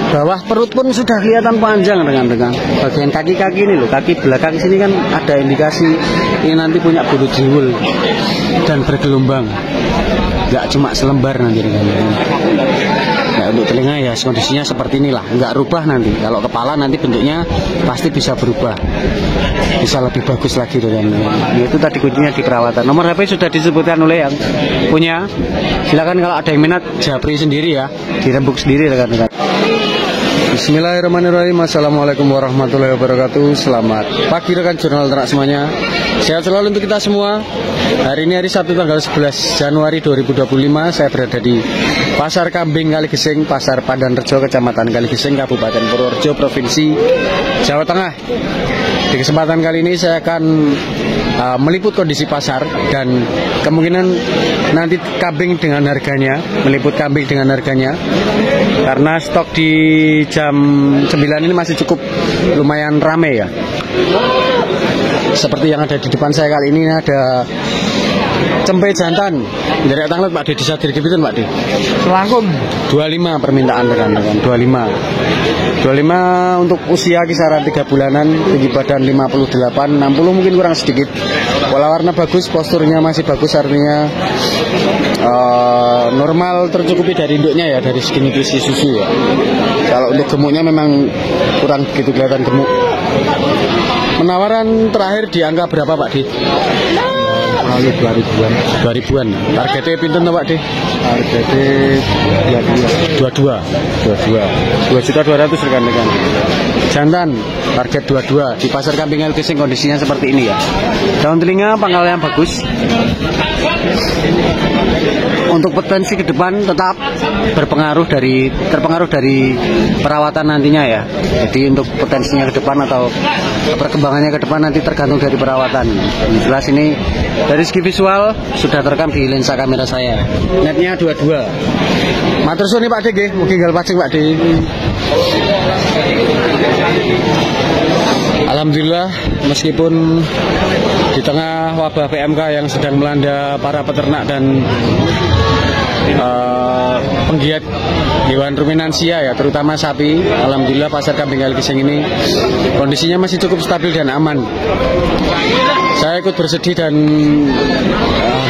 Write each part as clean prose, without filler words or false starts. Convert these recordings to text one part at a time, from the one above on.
bawah perut pun sudah kelihatan panjang rekan-rekan. Bagian kaki-kaki ini loh, kaki belakang sini kan ada indikasi ini nanti punya bulu jiwul dan bergelombang. Nggak cuma selembar nanti rekan-rekan. Nah, untuk telinga ya kondisinya seperti inilah, nggak rubah nanti. Kalau kepala nanti bentuknya pasti bisa berubah, bisa lebih bagus lagi rekan-rekan. Itu tadi kuncinya di perawatan. Nomor HP sudah disebutkan oleh yang punya. Silakan kalau ada yang minat japri sendiri ya, dirembuk sendiri rekan-rekan. Bismillahirrahmanirrahim. Assalamualaikum warahmatullahi wabarakatuh. Selamat pagi rekan jurnal ternak semuanya. Sehat selalu untuk kita semua. Hari ini hari Sabtu tanggal 11 Januari 2025. Saya berada di Pasar Kambing Kaligesing, Pasar Pandanrejo, Kecamatan Kaligesing, Kabupaten Purworejo, Provinsi Jawa Tengah. Di kesempatan kali ini saya akan meliput kondisi pasar dan kemungkinan nanti kambing dengan harganya, meliput kambing dengan harganya. Karena stok di jam 9 ini masih cukup lumayan rame ya. Seperti yang ada di depan saya kali ini ada cempe jantan dari tanglet Pak De, disadir gitu Pak De. Selangkung 25 permintaan rekan-rekan, 25 untuk usia kisaran 3 bulanan, tinggi badan 58, 60 mungkin kurang sedikit. Pola warna bagus, posturnya masih bagus, artinya normal, tercukupi dari induknya ya, dari segi nutrisi susu ya. Kalau untuk gemuknya memang kurang begitu kelihatan gemuk. Penawaran terakhir di angka berapa Pak De? lalu 2000-an. Targetnya pinten Pak De? Targetnya 2.200.000 rekan-rekan. Jantan target 22 di Pasar Kambing Kaligesing. Kondisinya seperti ini ya. Daun telinga pangkal yang bagus. Untuk potensi ke depan tetap terpengaruh dari perawatan nantinya ya. Jadi untuk potensinya ke depan atau perkembangannya ke depan nanti tergantung dari perawatan. Yang jelas ini dari segi visual sudah terekam di lensa kamera saya. Netnya 22. Matur suwun Pak De nggih, mugi nggal pajeng Pak De. Alhamdulillah, meskipun di tengah wabah PMK yang sedang melanda para peternak dan penggiat hewan ruminansia ya, terutama sapi, alhamdulillah Pasar Kambing Kaligesing ini kondisinya masih cukup stabil dan aman. Saya ikut bersedih dan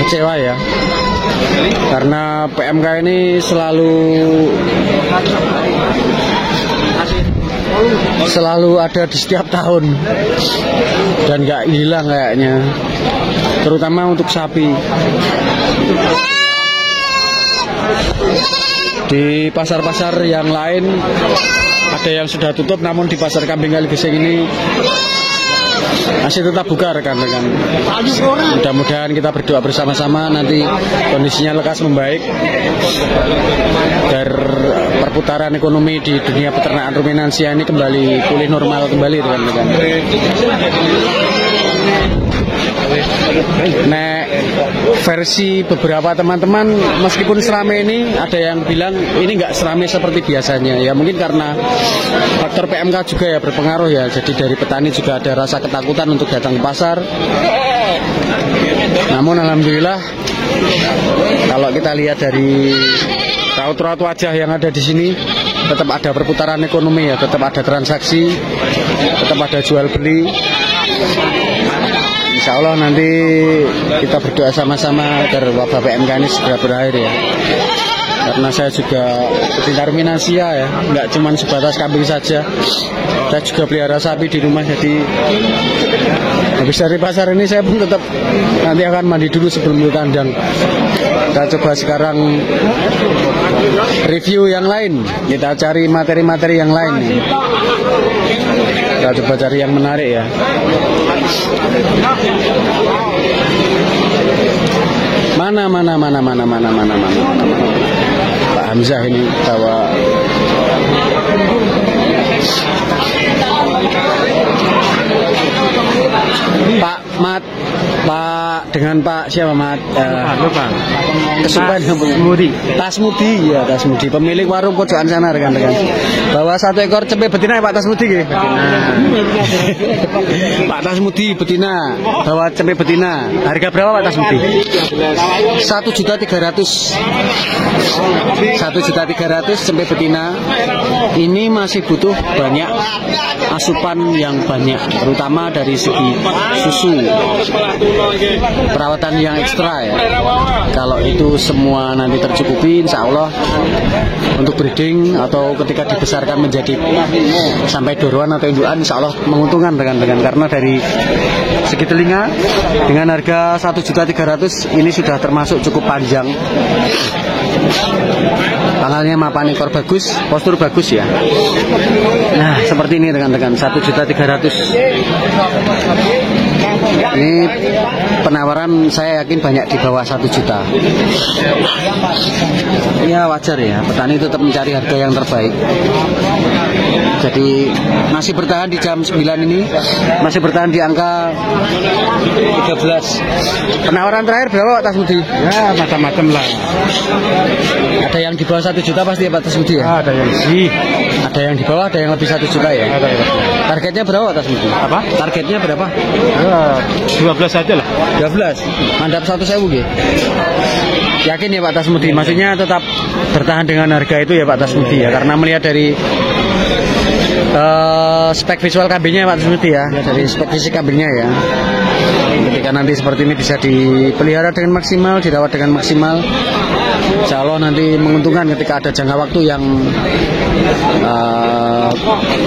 kecewa ya, karena PMK ini selalu ada di setiap tahun dan nggak hilang kayaknya, terutama untuk sapi. Di pasar-pasar yang lain ada yang sudah tutup, namun di Pasar Kambing Kaligesing ini masih tetap buka rekan-rekan. Mudah-mudahan kita berdoa bersama-sama nanti kondisinya lekas membaik agar perputaran ekonomi di dunia peternakan ruminansia ini kembali pulih normal kembali rekan-rekan. Nek versi beberapa teman-teman, meskipun seramai ini, ada yang bilang ini nggak seramai seperti biasanya ya, mungkin karena faktor PMK juga ya berpengaruh ya. Jadi dari petani juga ada rasa ketakutan untuk datang ke pasar. Namun alhamdulillah kalau kita lihat dari raut-raut wajah yang ada di sini, tetap ada perputaran ekonomi ya, tetap ada transaksi, tetap ada jual beli. Insya Allah nanti kita berdoa sama-sama agar wabah PMK ini segera berakhir ya. Karena saya juga pecinta ruminansia ya, nggak cuma sebatas kambing saja. Saya juga pelihara sapi di rumah, jadi habis dari pasar ini saya pun tetap nanti akan mandi dulu sebelum ke kandang. Kita coba sekarang review yang lain, kita cari materi-materi yang lain nih. Kita coba cari yang menarik ya. Mana Pak Hamzah ini bawa Pak dengan Pak siapa Mat? Kesukaan Tasmudi ya, Tasmudi pemilik warung pojokan sana rekan-rekan. Bawa 1 ekor cempe betina ya Pak Tasmudi nggih. Pak Tasmudi betina, bawa cempe betina. Harga berapa Pak Tasmudi? 1.300.000. 1.300.000 cempe betina. Ini masih butuh banyak asupan yang banyak, terutama dari segi susu, perawatan yang ekstra ya. Kalau itu semua nanti tercukupi, insya Allah untuk breeding atau ketika dibesarkan menjadi sampai doruan atau indukan, insya Allah menguntungkan rekan-rekan, karena dari segi telinga dengan harga 1.300.000 ini sudah termasuk cukup panjang. Tanggalnya mapan ekor bagus, postur bagus ya. Nah seperti ini rekan-rekan, 1.300.000. Ini penawaran saya yakin banyak di bawah 1 juta. Ya wajar ya, petani tetap mencari harga yang terbaik. Jadi masih bertahan di jam 9 ini, masih bertahan di angka 13. Penawaran terakhir berapa Pak Tasmudi? Ya macam-macam lah. Ada yang di bawah 1 juta pasti ya Pak Tasmudi ya? Ada yang sih. Ada yang di bawah, ada yang lebih 1 juta ya? Ada yang Targetnya berapa Pak Tasmudi? apa? Targetnya berapa? Ya 12 saja lah. 12. Mandap 1.000 nggih. Yakin ya Pak Tasmudi? Maksudnya tetap bertahan dengan harga itu ya Pak Tasmudi ya? Karena melihat dari spek visual kambingnya Pak Tasmudi ya, dari spek fisik kambingnya ya. Ketika nanti seperti ini bisa dipelihara dengan maksimal, dirawat dengan maksimal, insya Allah nanti menguntungkan ketika ada jangka waktu yang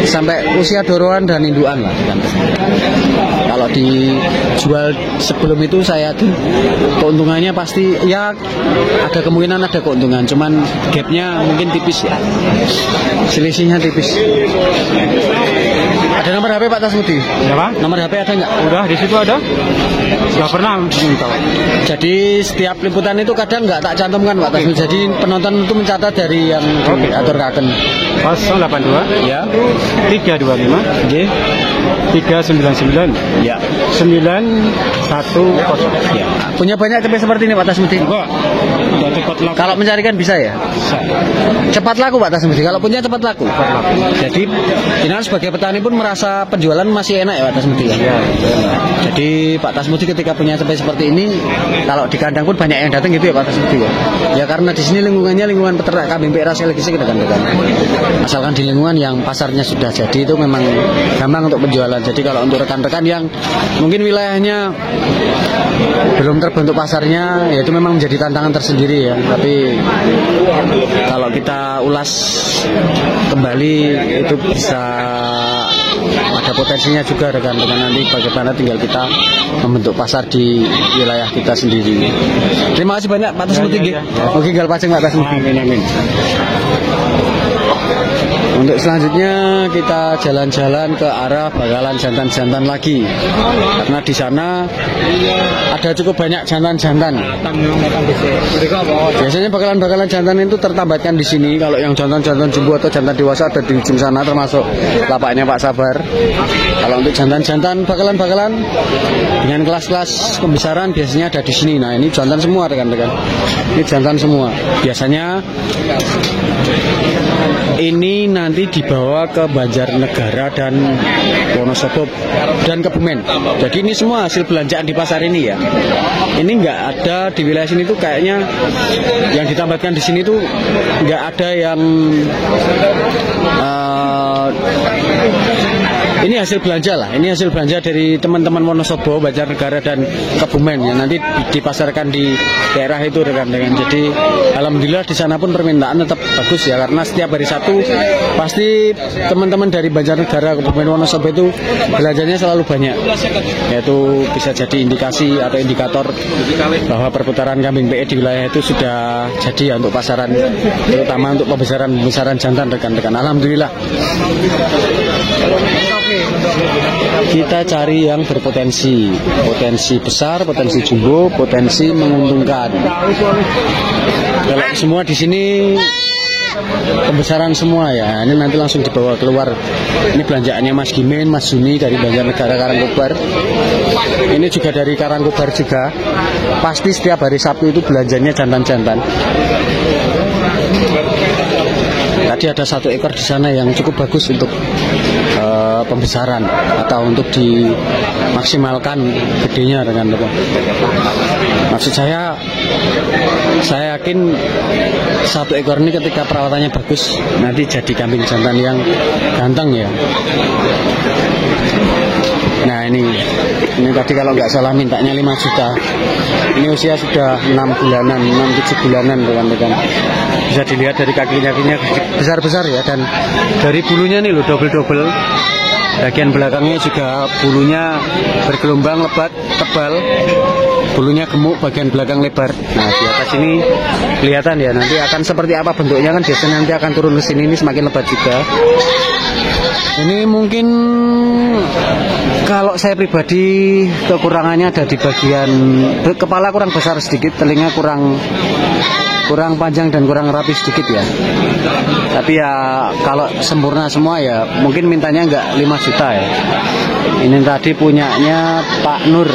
sampai usia doruan dan indukan lah. Kalau dijual sebelum itu saya yakin keuntungannya pasti ya, ada kemungkinan ada keuntungan, cuman gapnya mungkin tipis ya, selisihnya tipis. Ada nomor HP Pak Tasmudi? Apa? Nomor HP ada nggak? Udah di situ ada. Sudah pernah minta. Jadi setiap liputan itu kadang nggak tak cantumkan Pak Tasmudi. Jadi penonton itu mencatat dari yang diaturkan. 082 Ya. 325 Oke. 399 Ya. 910. Ya. Punya banyak cempe seperti ini Pak Tasmudi? Enggak. Udah cepat laku. Kalau mencarikan bisa ya? Cepat laku Pak Tasmudi. Kalau punya cepat laku. Jadi final sebagai petani pun merasa penjualan masih enak ya Pak Tasmudi ya. Ya. Jadi Pak Tasmudi ketika punya cempe seperti ini, kalau di kandang pun banyak yang datang gitu ya Pak Tasmudi ya. Ya karena di sini lingkungannya lingkungan peternak kambing PRS Legisi rekan-rekan. Asalkan di lingkungan yang pasarnya sudah jadi itu memang gampang untuk penjualan. Jadi kalau untuk rekan-rekan yang mungkin wilayahnya belum terbentuk pasarnya, ya itu memang menjadi tantangan tersendiri ya. Tapi kalau kita ulas kembali itu bisa ada potensinya juga rekan-rekan, nanti bagaimana tinggal kita membentuk pasar di wilayah kita sendiri. Terima kasih banyak Pak Tasmudi. Oke, gal paceng Pak Tasmudi. Amin. Untuk selanjutnya kita jalan-jalan ke arah bakalan jantan-jantan lagi, karena di sana ada cukup banyak jantan-jantan. Biasanya bakalan jantan itu tertambatkan di sini. Kalau yang jantan-jantan jumbo atau jantan dewasa ada di ujung sana, termasuk lapaknya Pak Sabar. Kalau untuk jantan-jantan bakalan dengan kelas-kelas pembesaran biasanya ada di sini. Nah ini jantan semua rekan-rekan. Ini jantan semua. Biasanya ini nanti dibawa ke Banjarnegara dan Wonosobo dan Kebumen. Jadi ini semua hasil belanjaan di pasar ini ya. Ini nggak ada di wilayah sini tuh kayaknya yang ditambahkan di sini tuh nggak ada yang ini hasil belanja lah. Ini hasil belanja dari teman-teman Wonosobo, Banjarnegara dan Kebumen yang nanti dipasarkan di daerah itu rekan-rekan. Jadi alhamdulillah di sana pun permintaan tetap bagus ya, karena setiap hari Sabtu pasti teman-teman dari Banjarnegara, Kebumen, Wonosobo itu belanjanya selalu banyak. Yaitu bisa jadi indikasi atau indikator bahwa perputaran kambing PE di wilayah itu sudah jadi ya untuk pasaran, terutama untuk pembesaran jantan rekan-rekan. Alhamdulillah. Kita cari yang berpotensi, potensi besar, potensi jumbo, potensi menguntungkan. Kalau semua di sini pembesaran semua ya, ini nanti langsung dibawa keluar. Ini belanjaannya Mas Gimen, Mas Juni dari Banjarnegara Karangkobar. Ini juga dari Karangkobar juga. Pasti setiap hari Sabtu itu belanjanya jantan-jantan. Tadi tadi ada 1 ekor di sana yang cukup bagus untuk pembesaran atau untuk dimaksimalkan gedenya rekan-rekan. Maksud saya yakin 1 ekor ini ketika perawatannya bagus nanti jadi kambing jantan yang ganteng ya. Nah ini tadi kalau nggak salah mintanya 5 juta. Ini usia sudah 6 bulanan, 6-7 bulanan rekan-rekan. Bisa dilihat dari kaki-kakinya besar-besar ya, dan dari bulunya nih loh double-double. Bagian belakangnya juga bulunya bergelombang lebat, tebal. Bulunya gemuk, bagian belakang lebar. Nah di atas ini kelihatan ya, nanti akan seperti apa bentuknya kan biasanya nanti akan turun ke sini, ini semakin lebat juga. Ini mungkin kalau saya pribadi kekurangannya ada di bagian kepala kurang besar sedikit, telinga kurang panjang dan kurang rapi sedikit ya. Tapi ya kalau sempurna semua ya mungkin mintanya nggak 5 juta ya. Ini tadi punyanya Pak Nur.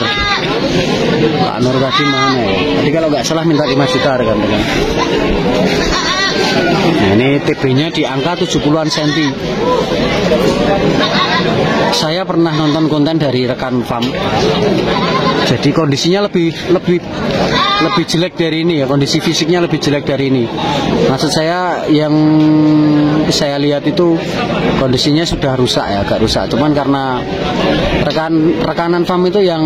Pak Nur tadi mana ya? Tadi kalau nggak salah minta 5 juta rekan-rekan. Nah ini TB-nya di angka 70-an cm. Saya pernah nonton konten dari rekan farm. Jadi kondisinya lebih jelek dari ini ya, kondisi fisiknya lebih jelek dari ini. Maksud saya yang saya lihat itu kondisinya sudah rusak ya, agak rusak. Cuman karena rekanan farm itu yang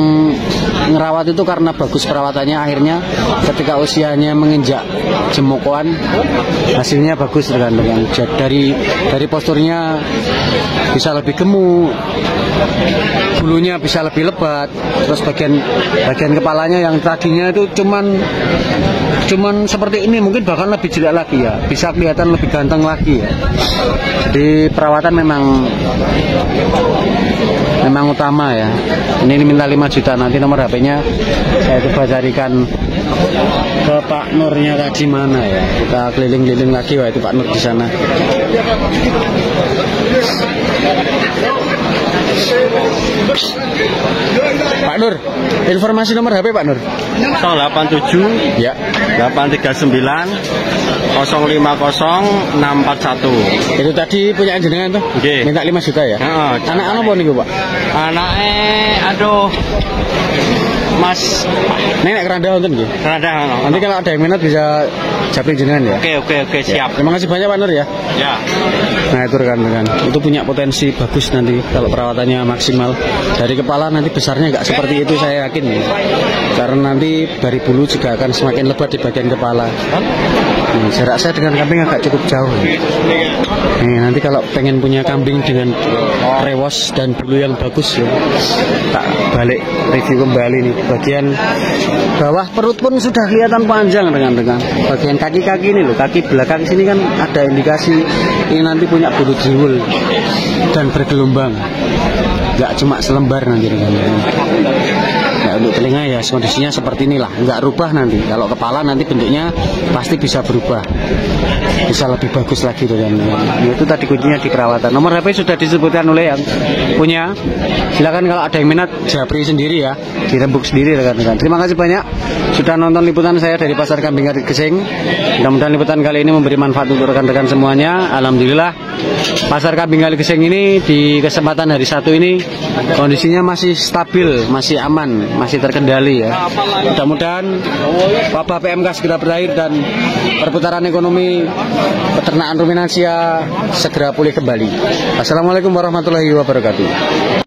ngerawat itu karena bagus perawatannya, akhirnya ketika usianya menginjak jemukuan hasilnya bagus rekan-rekan. Dari posturnya bisa lebih gemuk, bulunya bisa lebih lebat, terus bagian kepalanya yang tadinya itu cuman seperti ini mungkin bahkan lebih jelek lagi ya, bisa kelihatan lebih ganteng lagi ya. Jadi perawatan memang utama ya. Ini minta 5 juta, nanti nomor HP-nya saya coba carikan ke Pak Nurnya tadi mana ya. Kita keliling-keliling lagi, wah itu Pak Nur di sana. Pak Nur, informasi nomor HP Pak Nur. 087 Ya. 839 050 641. Itu tadi punya jenengan tuh. Nggih. Minta 5 juta ya. Heeh. Anak apa niku, Pak? Aduh. Mas, Nek keranda wonten nggih. rada. Nanti kalau ada yang minat bisa japri jenengan ya. Oke, siap. Terima kasih banyak Pak Nur ya. Ya. Nah itu rekan-rekan, itu punya potensi bagus nanti kalau perawatannya maksimal. Dari kepala nanti besarnya nggak seperti itu saya yakin ya. Karena nanti dari bulu juga akan semakin lebat di bagian kepala. Jarak saya dengan kambing agak cukup jauh. Nanti kalau pengen punya kambing dengan rewos dan bulu yang bagus ya, tak balik review kembali nih. Bagian bawah perut pun sudah kelihatan panjang rekan-rekan. Bagian kaki-kaki ini loh, kaki belakang sini kan ada indikasi ini nanti punya bulu driwul dan bergelombang. Nggak cuma selembar nanti rekan-rekan. Nah, untuk telinga ya kondisinya seperti inilah, nggak rubah nanti. Kalau kepala nanti bentuknya pasti bisa berubah, bisa lebih bagus lagi rekan-rekan. Nah, itu tadi kuncinya di perawatan. Nomor HP sudah disebutkan oleh yang punya. Silakan kalau ada yang minat japri sendiri ya, dirembuk sendiri rekan-rekan. Terima kasih banyak sudah nonton liputan saya dari Pasar Kambing Gesing. Mudah-mudahan liputan kali ini memberi manfaat untuk rekan-rekan semuanya. Alhamdulillah Pasar Kambing Gesing ini di kesempatan hari Sabtu ini kondisinya masih stabil, masih aman, masih terkendali ya. Mudah-mudahan wabah PMK segera berakhir dan perputaran ekonomi peternakan ruminansia segera pulih kembali. Assalamualaikum warahmatullahi wabarakatuh.